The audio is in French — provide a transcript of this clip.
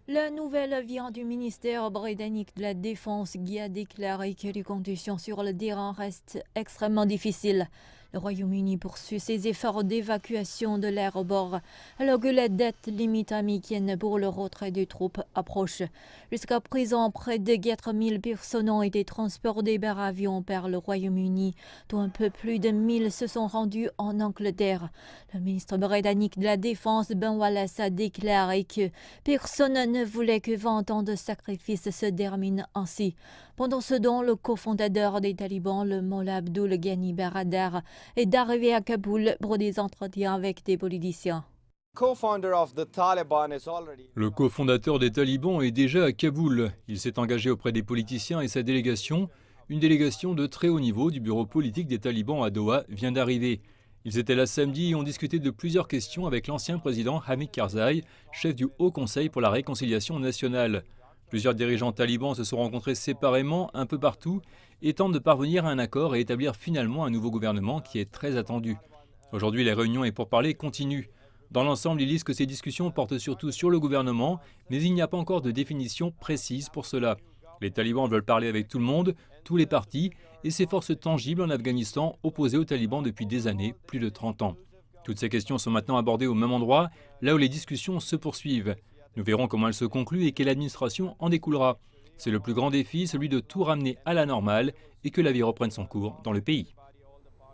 La nouvelle vient du ministère britannique de la Défense qui a déclaré que les conditions sur le terrain restent extrêmement difficiles. Le Royaume-Uni poursuit ses efforts d'évacuation de l'aéroport alors que la date limite américaine pour le retrait des troupes approche. Jusqu'à présent, près de 4000 personnes ont été transportées par avion vers le Royaume-Uni, dont un peu plus de 1000 se sont rendus en Angleterre. Le ministre britannique de la Défense, Ben Wallace, a déclaré que personne ne voulait que 20 ans de sacrifice se terminent ainsi. Pendant ce temps, le cofondateur des talibans, le Mollah Abdul Ghani Baradar, est arrivé à Kaboul pour des entretiens avec des politiciens. Le cofondateur des talibans est déjà à Kaboul. Il s'est engagé auprès des politiciens et sa délégation, une délégation de très haut niveau du bureau politique des talibans à Doha, vient d'arriver. Ils étaient là samedi et ont discuté de plusieurs questions avec l'ancien président Hamid Karzai, chef du Haut Conseil pour la réconciliation nationale. Plusieurs dirigeants talibans se sont rencontrés séparément un peu partout et tentent de parvenir à un accord et établir finalement un nouveau gouvernement qui est très attendu. Aujourd'hui, les réunions et pourparlers continuent. Dans l'ensemble, ils disent que ces discussions portent surtout sur le gouvernement, mais il n'y a pas encore de définition précise pour cela. Les talibans veulent parler avec tout le monde, tous les partis, et ces forces tangibles en Afghanistan opposées aux talibans depuis des années, plus de 30 ans. Toutes ces questions sont maintenant abordées au même endroit, là où les discussions se poursuivent. Nous verrons comment elles se concluent et quelle administration en découlera. C'est le plus grand défi, celui de tout ramener à la normale et que la vie reprenne son cours dans le pays.